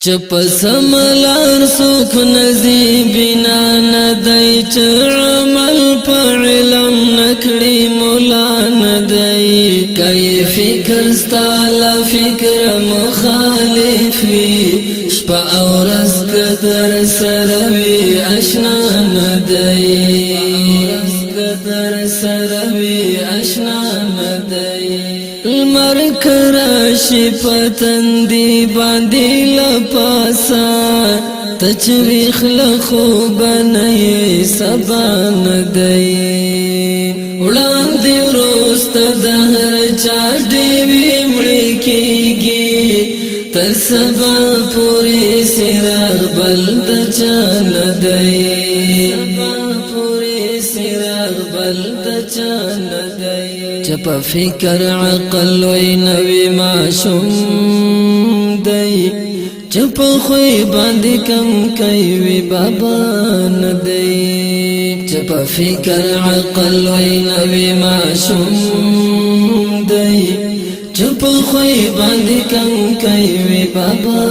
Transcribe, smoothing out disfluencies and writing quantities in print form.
چپ سملار سوک نزی بنا ندائی چر عمل پا علم نکڑی مولا ندائی کئی فکر ستالا فکر مخالف وی شپا اورز قدر سروی اشنا ندائی قدر سروی اشنا ندائی المر کراشی پتندی باندی لپاسا تچویخ لخوب نئی سبا ندئی اڑان دی روست دہر چاڑی وی مڑکی گی تر سبا پوری سرار بلد چان دئی پوری سرار بلد چان دئی چپ فکر عقل وی نوی معشوم دی چپ خوی باندی کم کئی وی بابا ندی چپ فکر عقل وی نوی معشوم دی چپ خوی باندی کم کئی وی بابا